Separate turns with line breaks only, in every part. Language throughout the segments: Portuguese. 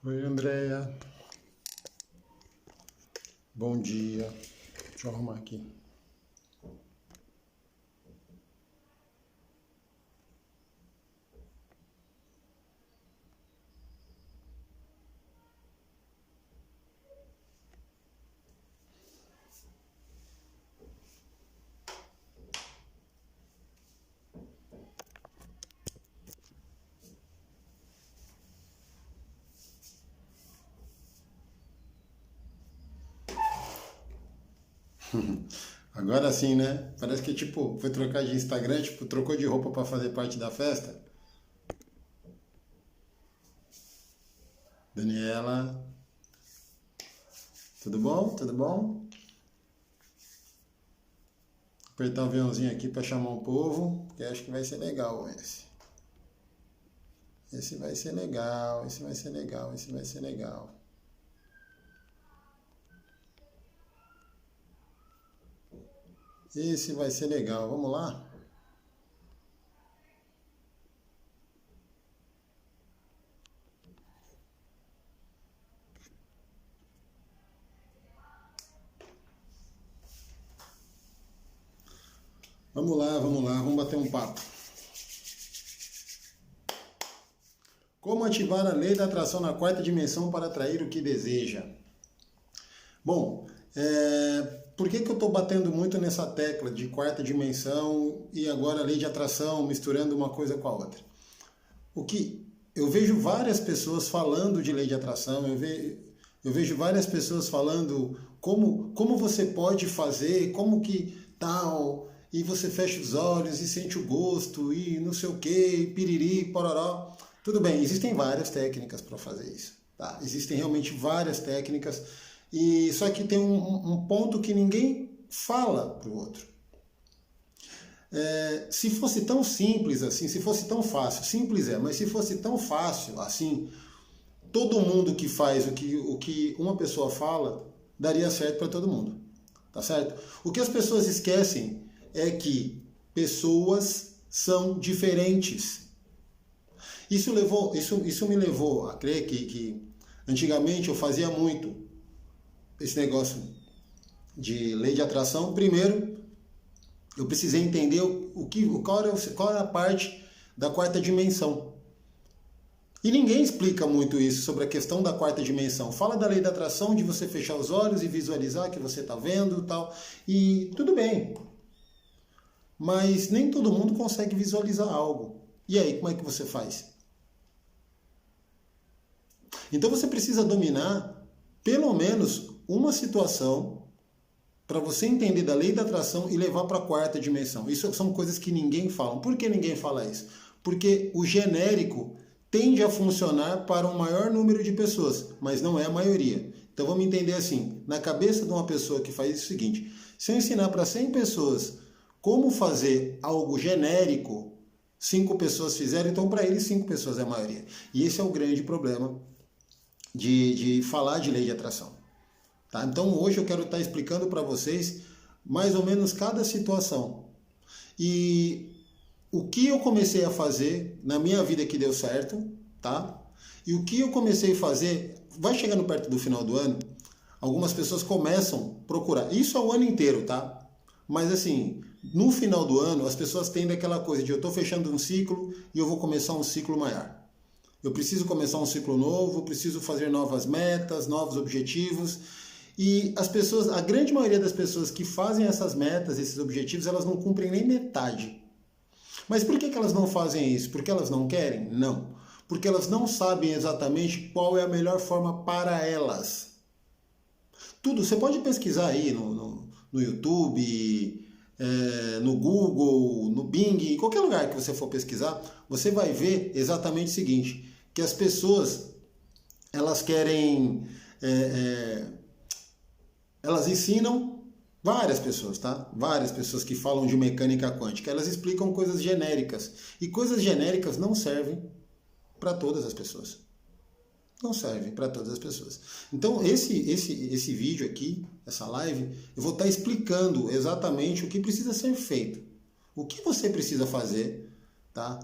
Oi, Andréia. Bom dia. Deixa eu arrumar aqui. Agora sim, né? Parece que tipo, foi trocar de Instagram, tipo, trocou de roupa pra fazer parte da festa. Daniela, tudo bom? Tudo bom? Apertar o aviãozinho aqui pra chamar o povo, porque acho que vai ser legal esse. Esse vai ser legal, esse vai ser legal, esse vai ser legal. Esse vai ser legal. Vamos lá? Vamos lá, vamos lá, vamos bater um papo. Como ativar a lei da atração na quarta dimensão para atrair o que deseja? Bom, por que eu estou batendo muito nessa tecla de quarta dimensão e agora a lei de atração, misturando uma coisa com a outra? O que eu vejo várias pessoas falando de lei de atração, eu vejo várias pessoas falando como você pode fazer, como que tal, e você fecha os olhos e sente o gosto, e não sei o que, piriri, pororó. Tudo bem, existem várias técnicas para fazer isso. Tá? Existem realmente várias técnicas, e só que tem um ponto que ninguém fala para o outro. Se fosse tão simples assim, se fosse tão fácil, simples mas se fosse tão fácil assim, todo mundo que faz o que uma pessoa fala, daria certo para todo mundo. Tá certo? O que as pessoas esquecem é que pessoas são diferentes. Isso me levou a crer que antigamente eu fazia muito esse negócio de lei de atração. Primeiro, eu precisei entender qual era a parte da quarta dimensão. E ninguém explica muito isso sobre a questão da quarta dimensão. Fala da lei da atração, de você fechar os olhos e visualizar que você está vendo e tal. E tudo bem. Mas nem todo mundo consegue visualizar algo. E aí, como é que você faz? Então você precisa dominar pelo menos uma situação para você entender da lei da atração e levar para a quarta dimensão. Isso são coisas que ninguém fala. Por que ninguém fala isso? Porque o genérico tende a funcionar para um maior número de pessoas, mas não é a maioria. Então vamos entender assim, na cabeça de uma pessoa que faz o seguinte: se eu ensinar para 100 pessoas como fazer algo genérico, 5 pessoas fizeram, então para eles 5 pessoas é a maioria. E esse é o grande problema de falar de lei de atração. Tá? Então hoje eu quero estar explicando para vocês mais ou menos cada situação. E o que eu comecei a fazer na minha vida que deu certo, tá? E o que eu comecei a fazer, vai chegando perto do final do ano, algumas pessoas começam a procurar. Isso é o ano inteiro, tá? Mas assim, no final do ano, as pessoas tendem aquela coisa de eu estou fechando um ciclo e eu vou começar um ciclo maior. Eu preciso começar um ciclo novo, preciso fazer novas metas, novos objetivos. E as pessoas, a grande maioria das pessoas que fazem essas metas, esses objetivos, elas não cumprem nem metade. Mas por que elas não fazem isso? Porque elas não querem? Não. Porque elas não sabem exatamente qual é a melhor forma para elas. Tudo, você pode pesquisar aí no YouTube, no Google, no Bing, em qualquer lugar que você for pesquisar, você vai ver exatamente o seguinte, que as pessoas, elas querem, elas ensinam várias pessoas, tá? Várias pessoas que falam de mecânica quântica, elas explicam coisas genéricas, e coisas genéricas não servem para todas as pessoas. Não servem para todas as pessoas. Então, esse vídeo aqui, essa live, eu vou estar explicando exatamente o que precisa ser feito. O que você precisa fazer, tá?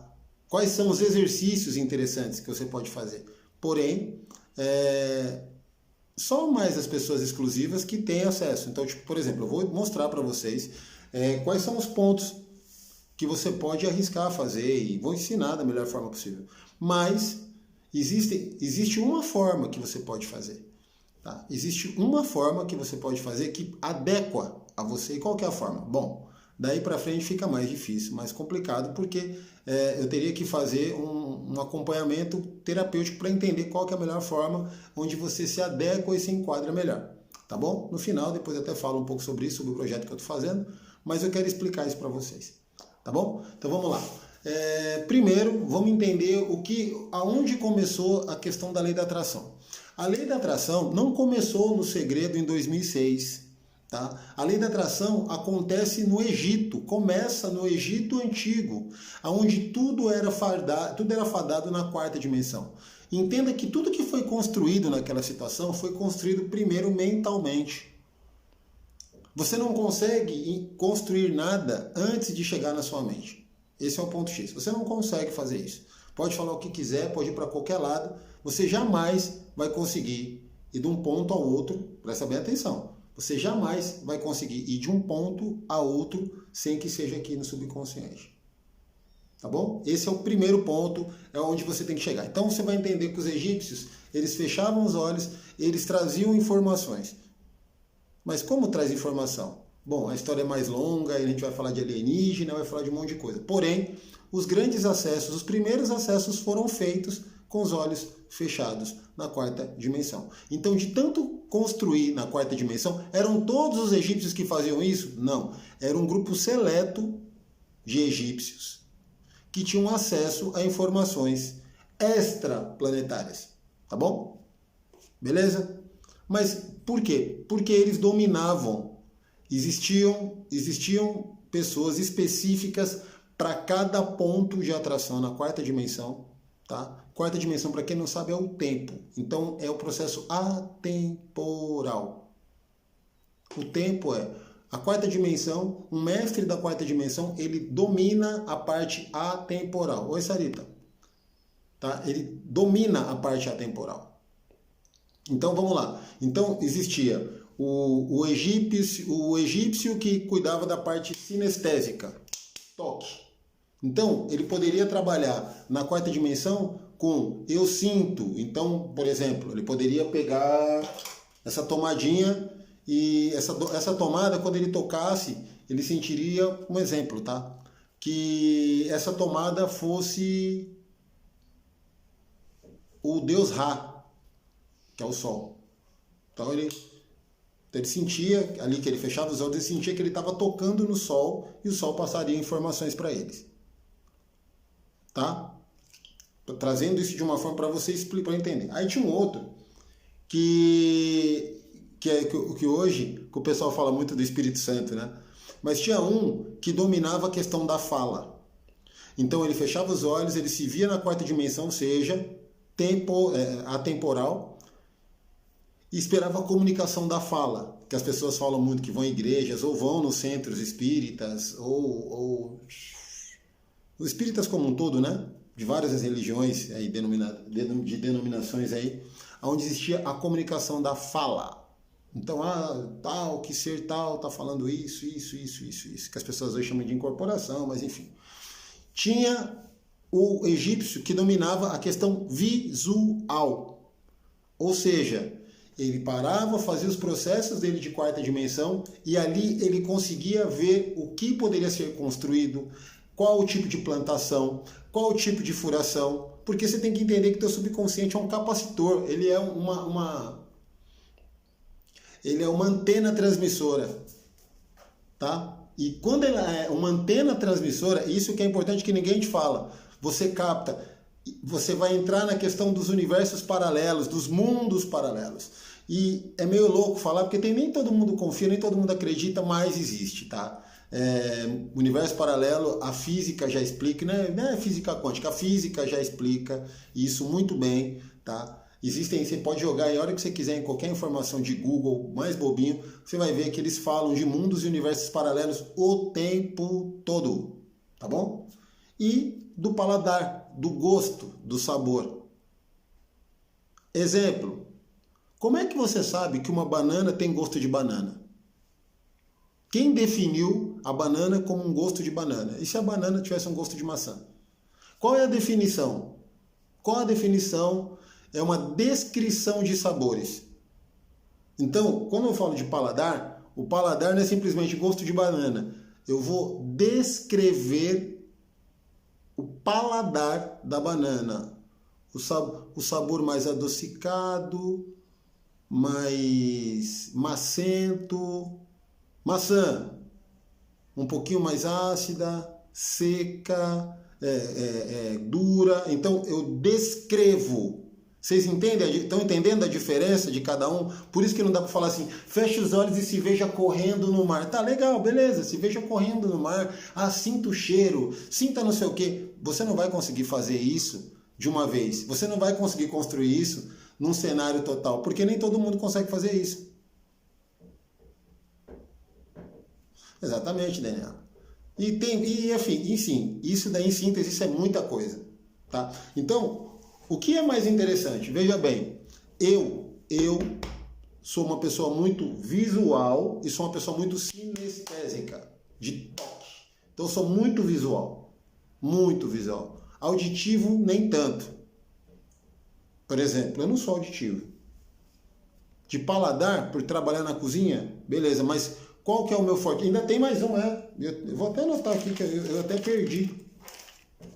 Quais são os exercícios interessantes que você pode fazer. Porém, só mais as pessoas exclusivas que têm acesso. Então, tipo, por exemplo, eu vou mostrar para vocês quais são os pontos que você pode arriscar a fazer e vou ensinar da melhor forma possível. Mas existe uma forma que você pode fazer. Tá? Existe uma forma que você pode fazer que adequa a você. E qual que é a forma? Bom, daí para frente fica mais difícil, mais complicado, porque eu teria que fazer um acompanhamento terapêutico para entender qual que é a melhor forma onde você se adequa e se enquadra melhor. Tá bom? No final, depois eu até falo um pouco sobre isso, sobre o projeto que eu estou fazendo, mas eu quero explicar isso para vocês. Tá bom? Então vamos lá. Primeiro, vamos entender aonde começou a questão da lei da atração. A lei da atração não começou no segredo em 2006. Tá? A lei da atração acontece no Egito, começa no Egito Antigo, onde tudo era fadado na quarta dimensão. Entenda que tudo que foi construído naquela situação foi construído primeiro mentalmente. Você não consegue construir nada antes de chegar na sua mente. Esse é o ponto X. Você não consegue fazer isso. Pode falar o que quiser, pode ir para qualquer lado. Você jamais vai conseguir ir de um ponto ao outro. Presta bem atenção. Você jamais vai conseguir ir de um ponto a outro sem que seja aqui no subconsciente. Tá bom? Esse é o primeiro ponto, é onde você tem que chegar. Então você vai entender que os egípcios, eles fechavam os olhos, eles traziam informações. Mas como traz informação? Bom, a história é mais longa, a gente vai falar de alienígena, vai falar de um monte de coisa. Porém, os grandes acessos, os primeiros acessos foram feitos com os olhos fechados na quarta dimensão. Então, de tanto construir na quarta dimensão, eram todos os egípcios que faziam isso? Não. Era um grupo seleto de egípcios que tinham acesso a informações extraplanetárias. Tá bom? Beleza? Mas por quê? Porque eles dominavam. Existiam pessoas específicas para cada ponto de atração na quarta dimensão. Tá? Quarta dimensão, para quem não sabe, é o tempo. Então, é o processo atemporal. O tempo a quarta dimensão, um mestre da quarta dimensão, ele domina a parte atemporal. Oi, Sarita. Tá? Ele domina a parte atemporal. Então, vamos lá. Então, existia o egípcio que cuidava da parte sinestésica, toque. Então, ele poderia trabalhar na quarta dimensão com eu sinto. Então, por exemplo, ele poderia pegar essa tomadinha e essa tomada, quando ele tocasse, ele sentiria, um exemplo, tá? Que essa tomada fosse o deus Ra, que é o sol. Então ele sentia, ali que ele fechava os olhos, ele sentia que ele estava tocando no sol e o sol passaria informações para eles. Tá? Trazendo isso de uma forma para você explicar, para entender. Aí tinha um outro que hoje que o pessoal fala muito do Espírito Santo, né? Mas tinha um que dominava a questão da fala. Então ele fechava os olhos, ele se via na quarta dimensão, ou seja, atemporal, e esperava a comunicação da fala, que as pessoas falam muito que vão em igrejas ou vão nos centros espíritas ou os espíritas como um todo, né? De várias religiões aí, de denominações aí, onde existia a comunicação da fala. Então, tal, que ser tal, tá falando isso, que as pessoas hoje chamam de incorporação, mas enfim. Tinha o egípcio que dominava a questão visual. Ou seja, ele parava, fazia os processos dele de quarta dimensão e ali ele conseguia ver o que poderia ser construído, qual o tipo de plantação, qual o tipo de furação, porque você tem que entender que o teu subconsciente é um capacitor, ele é uma antena transmissora, tá? E quando ela é uma antena transmissora, isso que é importante que ninguém te fala, você capta, você vai entrar na questão dos universos paralelos, dos mundos paralelos. E é meio louco falar, porque nem todo mundo confia, nem todo mundo acredita, mas existe, tá? Universo paralelo, a física já explica, né? Não é física quântica, a física já explica isso muito bem, tá? Você pode jogar aí a hora que você quiser em qualquer informação de Google, mais bobinho, você vai ver que eles falam de mundos e universos paralelos o tempo todo, tá bom? E do paladar, do gosto, do sabor. Exemplo, como é que você sabe que uma banana tem gosto de banana? Quem definiu a banana como um gosto de banana? E se a banana tivesse um gosto de maçã? Qual é a definição? Qual a definição? É uma descrição de sabores. Então, quando eu falo de paladar, o paladar não é simplesmente gosto de banana. Eu vou descrever o paladar da banana. O sabor mais adocicado, mais macento. Maçã, um pouquinho mais ácida, seca, dura. Então, eu descrevo. Vocês entendem? Estão entendendo a diferença de cada um? Por isso que não dá para falar assim, feche os olhos e se veja correndo no mar. Tá, legal, beleza, se veja correndo no mar. Ah, sinta o cheiro, sinta não sei o quê. Você não vai conseguir fazer isso de uma vez. Você não vai conseguir construir isso num cenário total, porque nem todo mundo consegue fazer isso. Exatamente, Daniel. Enfim, isso daí em síntese, isso é muita coisa. Tá? Então, o que é mais interessante? Veja bem, eu sou uma pessoa muito visual e sou uma pessoa muito sinestésica, de toque. Então, eu sou muito visual. Muito visual. Auditivo, nem tanto. Por exemplo, eu não sou auditivo. De paladar, por trabalhar na cozinha, beleza, mas qual que é o meu forte? Ainda tem mais um, Eu vou até anotar aqui, que eu até perdi.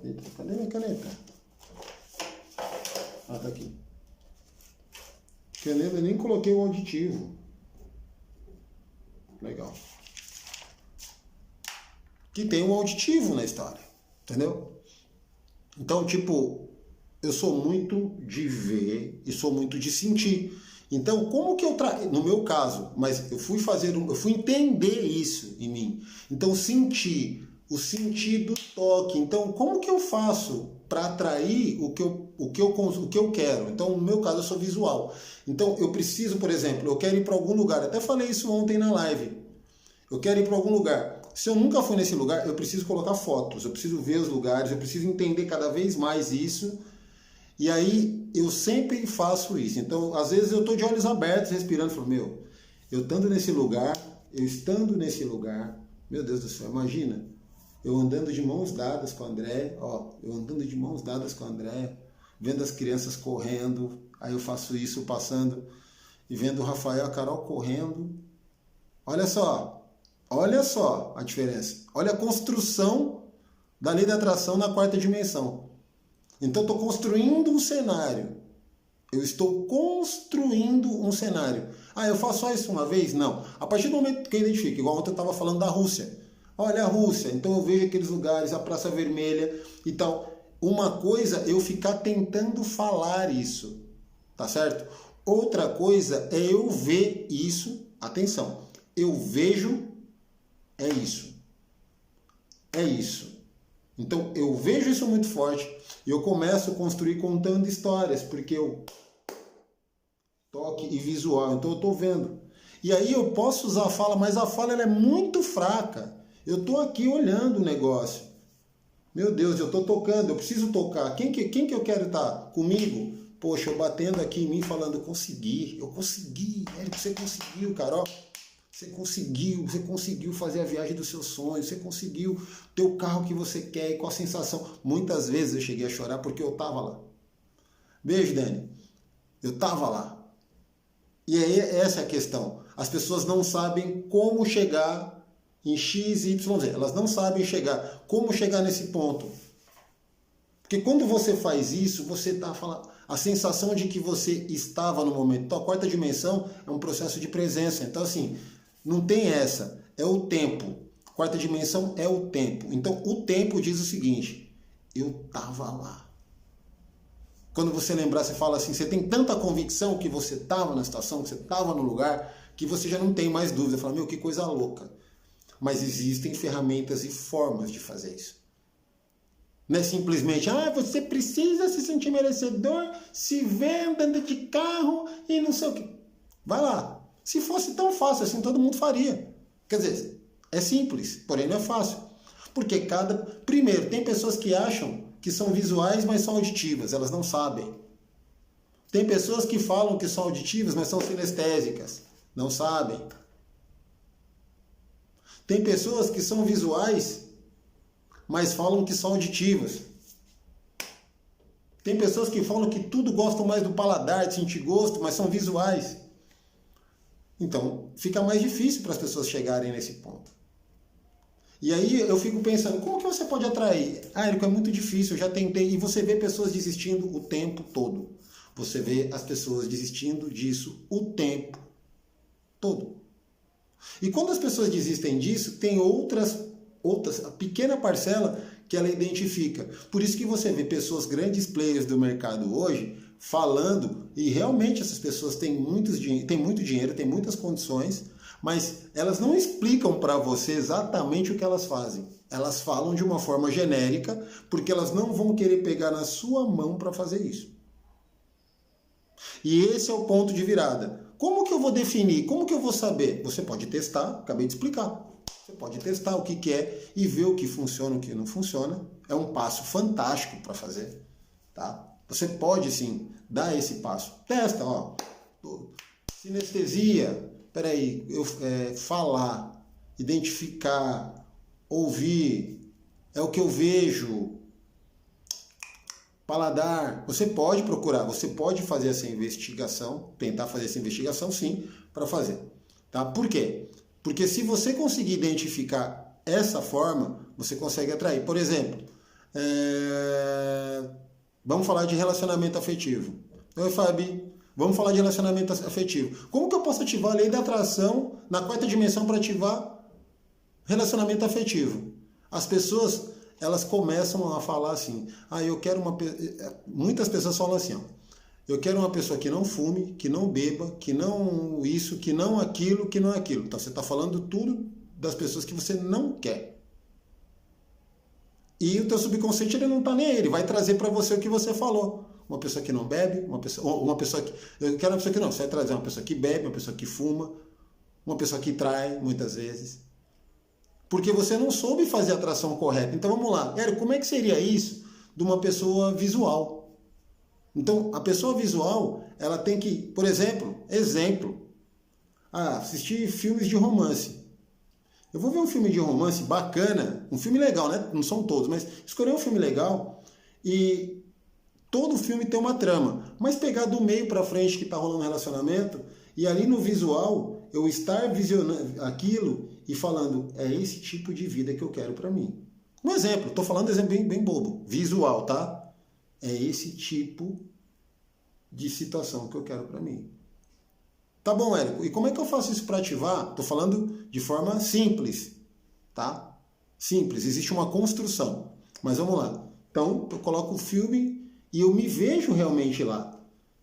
Eita, cadê minha caneta? Ah, tá aqui. Caneta, eu nem coloquei o auditivo. Legal. Que tem um auditivo na história, entendeu? Então, tipo, eu sou muito de ver e sou muito de sentir. Então, como que no meu caso, mas eu fui entender isso em mim. Então, sentir, o sentido toque. Então, como que eu faço para atrair o que eu quero? Então, no meu caso, eu sou visual. Então, eu preciso, por exemplo, eu quero ir para algum lugar. Até falei isso ontem na live. Eu quero ir para algum lugar. Se eu nunca fui nesse lugar, eu preciso colocar fotos, eu preciso ver os lugares, eu preciso entender cada vez mais isso. E aí eu sempre faço isso. Então, às vezes eu estou de olhos abertos, respirando, falo, eu estando nesse lugar, meu Deus do céu, imagina, eu andando de mãos dadas com a André, vendo as crianças correndo, aí eu faço isso passando e vendo o Rafael e a Carol correndo. Olha só a diferença. Olha a construção da lei da atração na quarta dimensão. Então, estou construindo um cenário. Eu estou construindo um cenário. Ah, eu faço só isso uma vez? Não. A partir do momento que eu identifico, igual ontem eu estava falando da Rússia. Olha a Rússia, então eu vejo aqueles lugares, a Praça Vermelha e tal. Uma coisa é eu ficar tentando falar isso, tá certo? Outra coisa é eu ver isso, atenção, eu vejo, é isso. É isso. Então eu vejo isso muito forte e eu começo a construir contando histórias, porque eu toque e visual, então eu estou vendo. E aí eu posso usar a fala, mas a fala ela é muito fraca. Eu estou aqui olhando o negócio. Meu Deus, eu estou tocando, eu preciso tocar. Quem que eu quero estar comigo? Poxa, eu batendo aqui em mim falando, eu consegui, Érico, você conseguiu, Carol. Você conseguiu fazer a viagem dos seus sonhos, você conseguiu ter o carro que você quer e com a sensação. Muitas vezes eu cheguei a chorar porque eu estava lá. Beijo, Dani. Eu estava lá. E aí essa é a questão. As pessoas não sabem como chegar em X, Y, Z. Elas não sabem como chegar nesse ponto. Porque quando você faz isso, você está falando a sensação de que você estava no momento. Então a quarta dimensão é um processo de presença. Então assim, não tem essa, é o tempo. Quarta dimensão é o tempo. Então, o tempo diz o seguinte, eu estava lá. Quando você lembrar, você fala assim, você tem tanta convicção que você estava na situação, que você estava no lugar, que você já não tem mais dúvida. Fala, que coisa louca. Mas existem ferramentas e formas de fazer isso. Não é simplesmente, você precisa se sentir merecedor, se ver andando de carro e não sei o quê. Vai lá. Se fosse tão fácil assim, todo mundo faria. Quer dizer, é simples, porém não é fácil. Porque primeiro, tem pessoas que acham que são visuais, mas são auditivas. Elas não sabem. Tem pessoas que falam que são auditivas, mas são sinestésicas. Não sabem. Tem pessoas que são visuais, mas falam que são auditivas. Tem pessoas que falam que tudo gostam mais do paladar, de sentir gosto, mas são visuais. Então, fica mais difícil para as pessoas chegarem nesse ponto. E aí eu fico pensando, como que você pode atrair? Ah, Érico, é muito difícil, eu já tentei. E você vê pessoas desistindo o tempo todo. Você vê as pessoas desistindo disso o tempo todo. E quando as pessoas desistem disso, tem outras, a pequena parcela que ela identifica. Por isso que você vê pessoas, grandes players do mercado hoje, falando, e realmente essas pessoas têm muito dinheiro, têm muitas condições, mas elas não explicam para você exatamente o que elas fazem. Elas falam de uma forma genérica, porque elas não vão querer pegar na sua mão para fazer isso. E esse é o ponto de virada. Como que eu vou definir? Como que eu vou saber? Você pode testar, acabei de explicar. Você pode testar o que é e ver o que funciona e o que não funciona. É um passo fantástico para fazer. Tá? Você pode sim dar esse passo. Testa, ó. Sinestesia. Peraí, falar, identificar, ouvir, é o que eu vejo. Paladar, você pode procurar, você pode fazer essa investigação, tentar fazer essa investigação sim, para fazer. Tá? Por quê? Porque se você conseguir identificar essa forma, você consegue atrair. Por exemplo, vamos falar de relacionamento afetivo. Oi, Fabi, vamos falar de relacionamento afetivo. Como que eu posso ativar a lei da atração na 4ª dimensão para ativar relacionamento afetivo? As pessoas, elas começam a falar assim, eu quero muitas pessoas falam assim, eu quero uma pessoa que não fume, que não beba, que não isso, que não aquilo, que não aquilo. Então você está falando tudo das pessoas que você não quer. E o teu subconsciente ele não está nem aí, ele vai trazer para você o que você falou. Uma pessoa que não bebe, uma pessoa que... Eu quero uma pessoa que não, você vai trazer uma pessoa que bebe, uma pessoa que fuma, uma pessoa que trai, muitas vezes. Porque você não soube fazer a atração correta. Então vamos lá. Érico, como é que seria isso de uma pessoa visual? Então, a pessoa visual, ela tem que, por exemplo, assistir filmes de romance. Eu vou ver um filme de romance bacana, um filme legal, né? Não são todos, mas escolher um filme legal e todo filme tem uma trama. Mas pegar do meio para frente que está rolando um relacionamento e ali no visual eu estar visionando aquilo e falando, é esse tipo de vida que eu quero para mim. Um exemplo, estou falando de exemplo bem bobo, visual, tá? É esse tipo de situação que eu quero para mim. Tá bom, Érico, e como é que eu faço isso para ativar? Estou falando de forma simples, tá? Simples, existe uma construção. Mas vamos lá. Então, eu coloco o filme e eu me vejo realmente lá.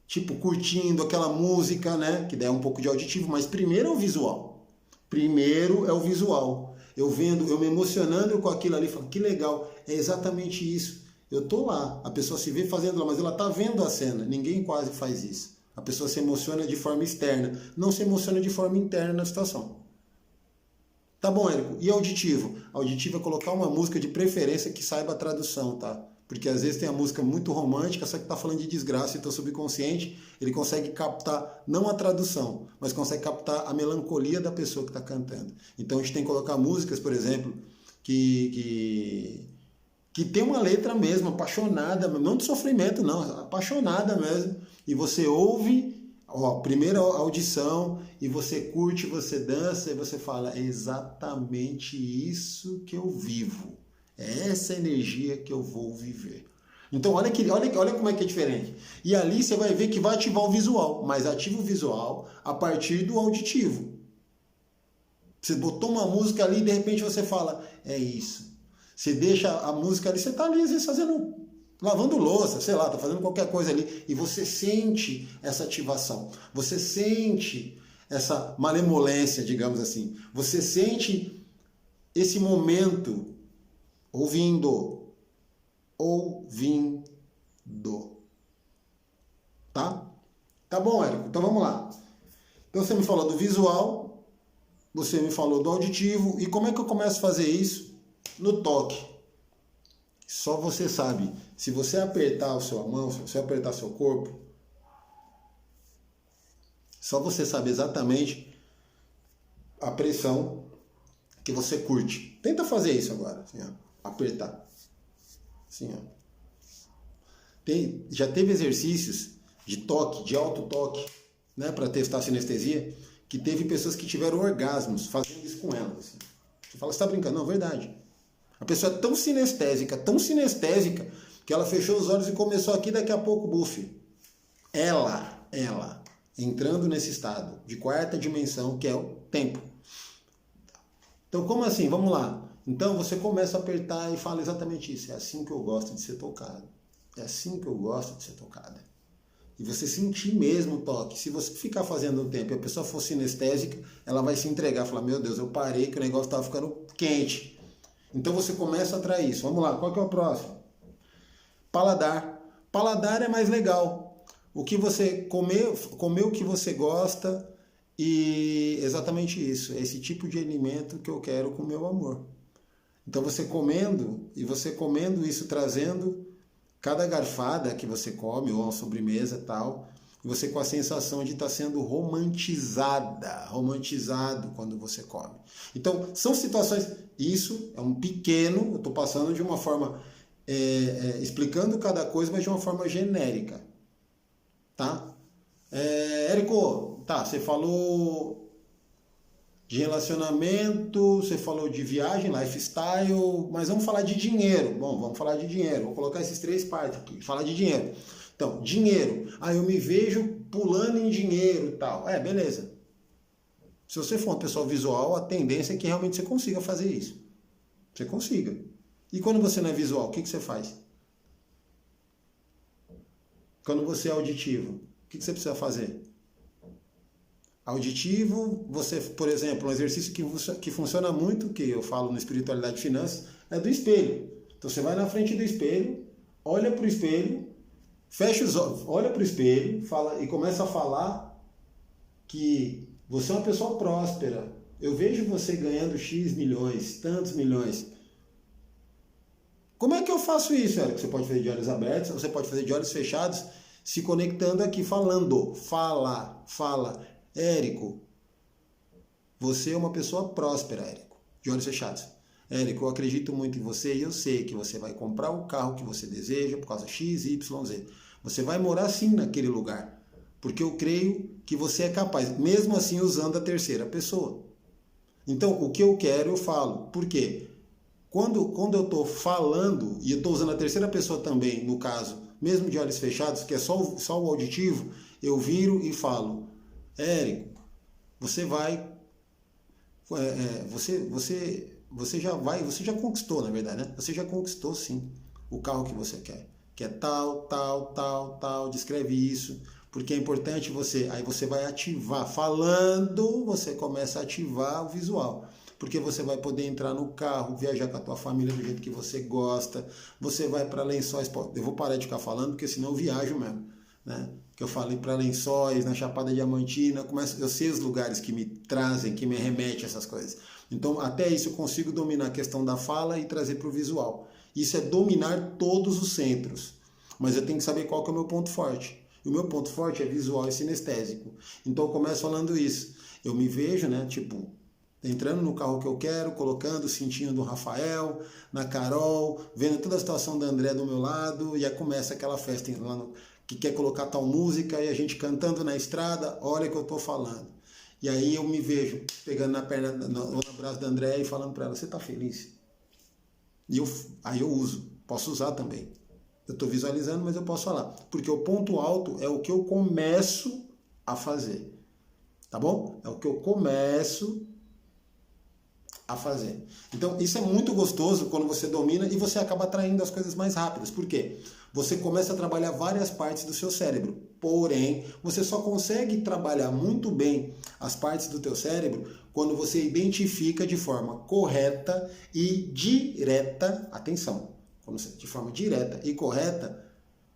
Tipo, curtindo aquela música, né? Que daí é um pouco de auditivo, mas primeiro é o visual. Primeiro é o visual. Eu vendo, eu me emocionando com aquilo ali, falando, que legal, é exatamente isso. Eu tô lá, a pessoa se vê fazendo lá, mas ela tá vendo a cena. Ninguém quase faz isso. A pessoa se emociona de forma externa, não se emociona de forma interna na situação. Tá bom, Érico. E auditivo? Auditivo é colocar uma música de preferência que saiba a tradução, tá? Porque às vezes tem a música muito romântica, só que tá falando de desgraça e teu subconsciente, ele consegue captar, não a tradução, mas consegue captar a melancolia da pessoa que tá cantando. Então a gente tem que colocar músicas, por exemplo, que tem uma letra mesmo, apaixonada, não de sofrimento, não, apaixonada mesmo. E você ouve, primeira audição, e você curte, você dança, e você fala, é exatamente isso que eu vivo. É essa energia que eu vou viver. Então olha como é que é diferente. E ali você vai ver que vai ativar o visual, mas ativa o visual a partir do auditivo. Você botou uma música ali e de repente você fala, é isso. Você deixa a música ali, você está ali às vezes lavando louça, sei lá, está fazendo qualquer coisa ali, e você sente essa ativação, você sente essa malemolência, digamos assim, você sente esse momento ouvindo, tá? Tá bom, Érico, então vamos lá. Então você me falou do visual, você me falou do auditivo, e como é que eu começo a fazer isso? No toque. Só você sabe. Se você apertar a sua mão, se você apertar seu corpo, Só você sabe exatamente a pressão que você curte. Tenta fazer isso agora, assim, ó, apertar. Assim, ó. Já teve exercícios de toque, de alto toque, né, para testar a sinestesia, que teve pessoas que tiveram orgasmos fazendo isso com elas. Assim. Você fala, você está brincando? Não, verdade. A pessoa é tão sinestésica, que ela fechou os olhos e começou aqui, daqui a pouco, buff. Ela, entrando nesse estado de quarta dimensão, que é o tempo. Então, como assim? Vamos lá. Então, você começa a apertar e fala exatamente isso. É assim que eu gosto de ser tocado. É assim que eu gosto de ser tocada. E você sentir mesmo o toque. Se você ficar fazendo um tempo e a pessoa for sinestésica, ela vai se entregar. Falar, meu Deus, eu parei que o negócio estava ficando quente. Então, você começa a atrair isso. Vamos lá, qual que é o próximo? Paladar. Paladar é mais legal. O que você comer o que você gosta e exatamente isso. É esse tipo de alimento que eu quero com o meu amor. Então você comendo isso trazendo cada garfada que você come ou uma sobremesa e tal, e você com a sensação de estar sendo romantizado quando você come. Então são situações, isso é um pequeno, eu estou passando de uma forma explicando cada coisa, mas de uma forma genérica. Tá? Érico, tá, você falou de relacionamento, você falou de viagem, lifestyle, mas vamos falar de dinheiro. Bom, vamos falar de dinheiro. Vou colocar esses 3 partes aqui, falar de dinheiro. Então, dinheiro. Eu me vejo pulando em dinheiro e tal. Beleza. Se você for uma pessoa visual, a tendência é que realmente você consiga fazer isso. Você consiga. E quando você não é visual, o que você faz? Quando você é auditivo, o que você precisa fazer? Auditivo, você, por exemplo, um exercício que funciona muito, que eu falo no Espiritualidade e Finanças, é do espelho. Então você vai na frente do espelho, olha para o espelho, fecha os olhos, olha para o espelho e começa a falar que você é uma pessoa próspera. Eu vejo você ganhando X milhões, tantos milhões. Como é que eu faço isso, Érico? Você pode fazer de olhos abertos, você pode fazer de olhos fechados, se conectando aqui, falando. Fala. Érico, você é uma pessoa próspera, Érico. De olhos fechados. Érico, eu acredito muito em você e eu sei que você vai comprar o carro que você deseja por causa X, Y, Z. Você vai morar sim naquele lugar. Porque eu creio que você é capaz, mesmo assim usando a terceira pessoa. Então, o que eu quero, eu falo. Por quê? Quando eu estou falando, e eu estou usando a terceira pessoa também, no caso, mesmo de olhos fechados, que é só o auditivo, eu viro e falo, Érico, você vai, você já conquistou, na verdade, né? Você já conquistou, sim, o carro que você quer. Que é tal, descreve isso, porque é importante aí você vai ativar, falando, você começa a ativar o visual. Porque você vai poder entrar no carro, viajar com a tua família do jeito que você gosta, você vai para Lençóis, eu vou parar de ficar falando, porque senão eu viajo mesmo, né? Que eu falei para Lençóis, na Chapada Diamantina, eu sei os lugares que me trazem, que me remetem a essas coisas. Então, até isso eu consigo dominar a questão da fala e trazer para o visual. Isso é dominar todos os centros, mas eu tenho que saber qual que é o meu ponto forte. E o meu ponto forte é visual e sinestésico. Então, eu começo falando isso. Eu me vejo, né, entrando no carro que eu quero, colocando o cintinho do Rafael, na Carol, vendo toda a situação da André do meu lado, e aí começa aquela festa lá que quer colocar tal música, e a gente cantando na estrada, olha que eu estou falando. E aí eu me vejo pegando na perna, no braço da André e falando para ela, você está feliz? E aí eu uso, posso usar também. Eu estou visualizando, mas eu posso falar. Porque o ponto alto é o que eu começo a fazer. Tá bom? É o que eu começo a fazer. Então, isso é muito gostoso quando você domina e você acaba atraindo as coisas mais rápidas. Por quê? Você começa a trabalhar várias partes do seu cérebro. Porém, você só consegue trabalhar muito bem as partes do teu cérebro quando você identifica de forma correta e direta, atenção, de forma direta e correta,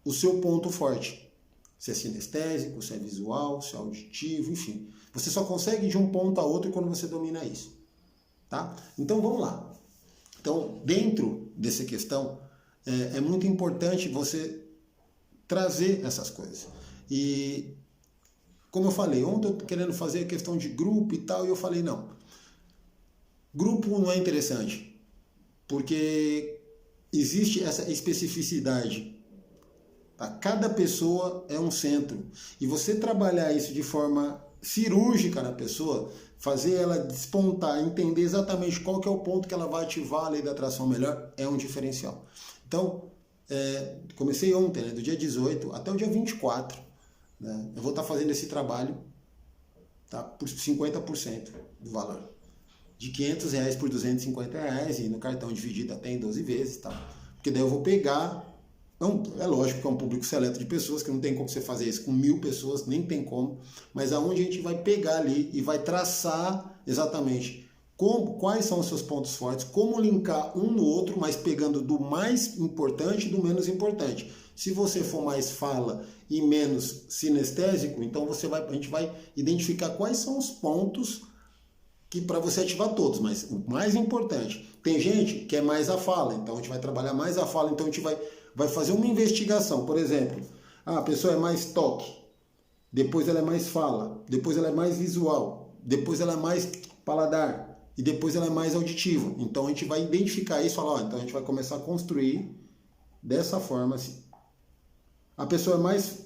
o seu ponto forte. Se é sinestésico, se é visual, se é auditivo, enfim. Você só consegue de um ponto a outro quando você domina isso. Tá? Então vamos lá. Então, dentro dessa questão, é muito importante você trazer essas coisas. E Como eu falei, ontem eu tô querendo fazer a questão de grupo e tal, e eu falei, não. Grupo não é interessante, porque existe essa especificidade. Tá? Cada pessoa é um centro. E você trabalhar isso de forma cirúrgica na pessoa, fazer ela despontar, entender exatamente qual que é o ponto que ela vai ativar a lei da atração melhor, é um diferencial. Então, comecei ontem, né, do dia 18 até o dia 24, né, eu vou estar fazendo esse trabalho, tá, por 50% do valor. De R$500 por R$250, e no cartão dividido até em 12 vezes. Tá? Porque daí eu vou pegar... É lógico que é um público seleto de pessoas, que não tem como você fazer isso com 1000 pessoas, nem tem como, mas aonde a gente vai pegar ali e vai traçar exatamente quais são os seus pontos fortes, como linkar um no outro, mas pegando do mais importante e do menos importante. Se você for mais fala e menos sinestésico, então a gente vai identificar quais são os pontos que para você ativar todos, mas o mais importante. Tem gente que é mais a fala, então a gente vai trabalhar mais a fala, então a gente vai fazer uma investigação. Por exemplo, a pessoa é mais toque, depois ela é mais fala, depois ela é mais visual, depois ela é mais paladar e depois ela é mais auditiva. Então a gente vai identificar isso e falar, então a gente vai começar a construir dessa forma assim. A pessoa é mais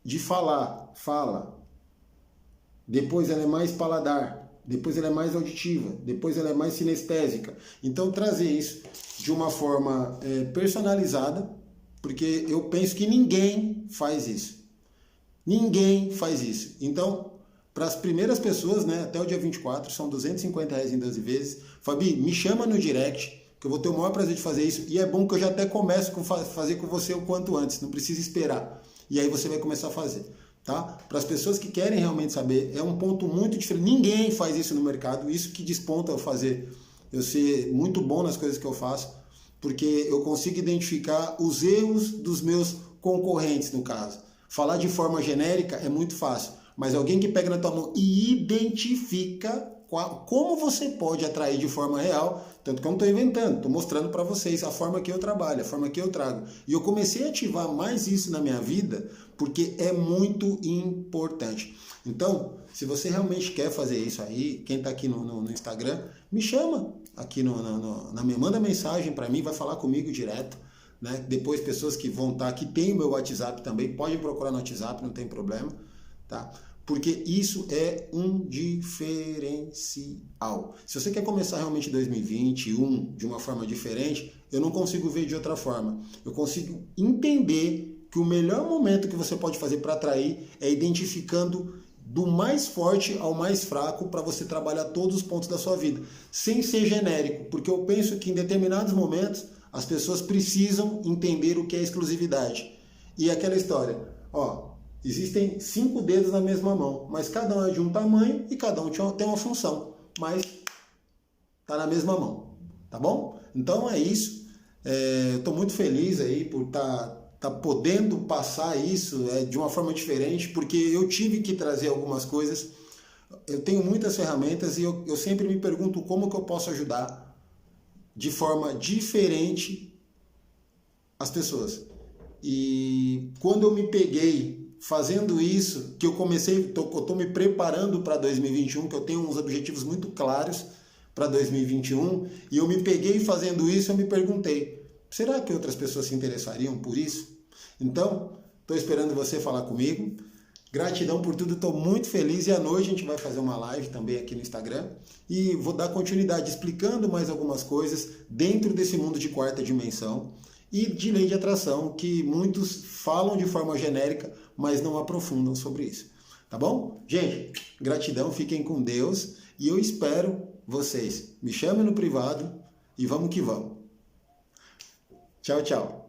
de falar, fala, depois ela é mais paladar, depois ela é mais auditiva, depois ela é mais sinestésica. Então trazer isso de uma forma personalizada, porque eu penso que ninguém faz isso. Ninguém faz isso. Então, para as primeiras pessoas, né, até o dia 24, são R$250 em 12 vezes. Fabi, me chama no direct, que eu vou ter o maior prazer de fazer isso. E é bom que eu já até começo a fazer com você o quanto antes, não precisa esperar. E aí você vai começar a fazer. Tá? Para as pessoas que querem realmente saber, é um ponto muito diferente. Ninguém faz isso no mercado, isso que desponta eu ser muito bom nas coisas que eu faço, porque eu consigo identificar os erros dos meus concorrentes, no caso. Falar de forma genérica é muito fácil, mas alguém que pega na tua mão e identifica como você pode atrair de forma real, tanto que eu não estou inventando, estou mostrando para vocês a forma que eu trabalho, a forma que eu trago. E eu comecei a ativar mais isso na minha vida, porque é muito importante. Então, se você realmente quer fazer isso aí, quem está aqui no Instagram, me chama aqui manda mensagem para mim, vai falar comigo direto. Né? Depois, pessoas que vão estar aqui, tem o meu WhatsApp também, podem procurar no WhatsApp, não tem problema. Tá? Porque isso é um diferencial. Se você quer começar realmente 2021 de uma forma diferente, eu não consigo ver de outra forma. Eu consigo entender que o melhor momento que você pode fazer para atrair é identificando do mais forte ao mais fraco para você trabalhar todos os pontos da sua vida, sem ser genérico, porque eu penso que em determinados momentos as pessoas precisam entender o que é exclusividade. E aquela história, existem 5 dedos na mesma mão, mas cada um é de um tamanho e cada um tem uma função, mas está na mesma mão, tá bom? Então é isso, estou muito feliz aí por estar podendo passar isso de uma forma diferente, porque eu tive que trazer algumas coisas. Eu tenho muitas ferramentas e eu sempre me pergunto como que eu posso ajudar de forma diferente as pessoas. E quando eu me peguei fazendo isso, que eu estou me preparando para 2021, que eu tenho uns objetivos muito claros para 2021, e eu me peguei fazendo isso, eu me perguntei, será que outras pessoas se interessariam por isso? Então, estou esperando você falar comigo. Gratidão por tudo, estou muito feliz. E à noite a gente vai fazer uma live também aqui no Instagram. E vou dar continuidade explicando mais algumas coisas dentro desse mundo de quarta dimensão e de lei de atração, que muitos falam de forma genérica, mas não aprofundam sobre isso. Tá bom? Gente, gratidão, fiquem com Deus. E eu espero vocês. Me chamem no privado e vamos que vamos. Tchau, tchau.